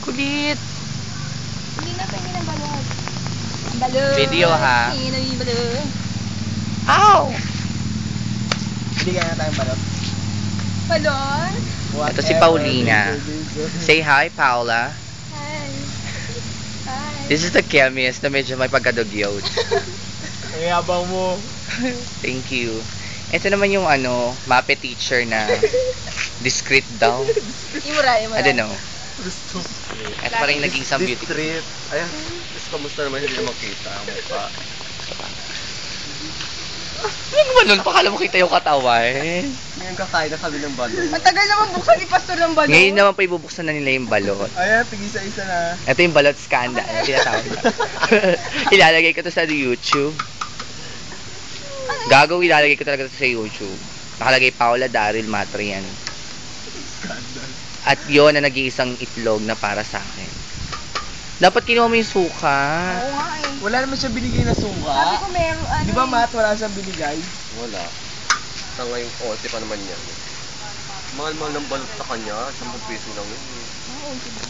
Kulit. Hindi na pwede ng balot. Balot. Video, ha? Hindi na yung balot. Ow! Hindi kaya tayong balot. Balot? Ito si Paulina. Say hi, Paula. Hi. Hi. This is the chemist na medyo may pagkadugyot. Ang yabang mo. Thank you. Ito naman yung mape teacher na discreet daw. Imuray. I don't know. Gusto. At parang naging isang beauty. Street. Ayan. Tapos kamusta naman hindi na makita ang mukha. Ano ba nun? Pakala mo kita yung katawan. Ngayon kakain na kami ng balot. Matagal naman buksan ni Pastor ng balot. Ngayon naman pa ibubuksan na nila yung balot. Ayan, tig-isa-isa na. Ito yung balot scandal. Tinatawag na. Ilalagay ko to sa YouTube. Gagawin, ilalagay ko talaga to sa YouTube. Nakalagay Paula Daryl Matre yan. At yun na nag-iisang itlog na para sa akin. Dapat kinuha mo yung suka. Oo nga eh. Wala naman siya binigay na suka. Sabi ko meron ano. Di ba, Matt? Wala siyang binigay? Wala. Sa ngayong 11 pa naman yan. Mahal-mahal ng balot sa kanya. 10 piso lang yun. Oo, diba?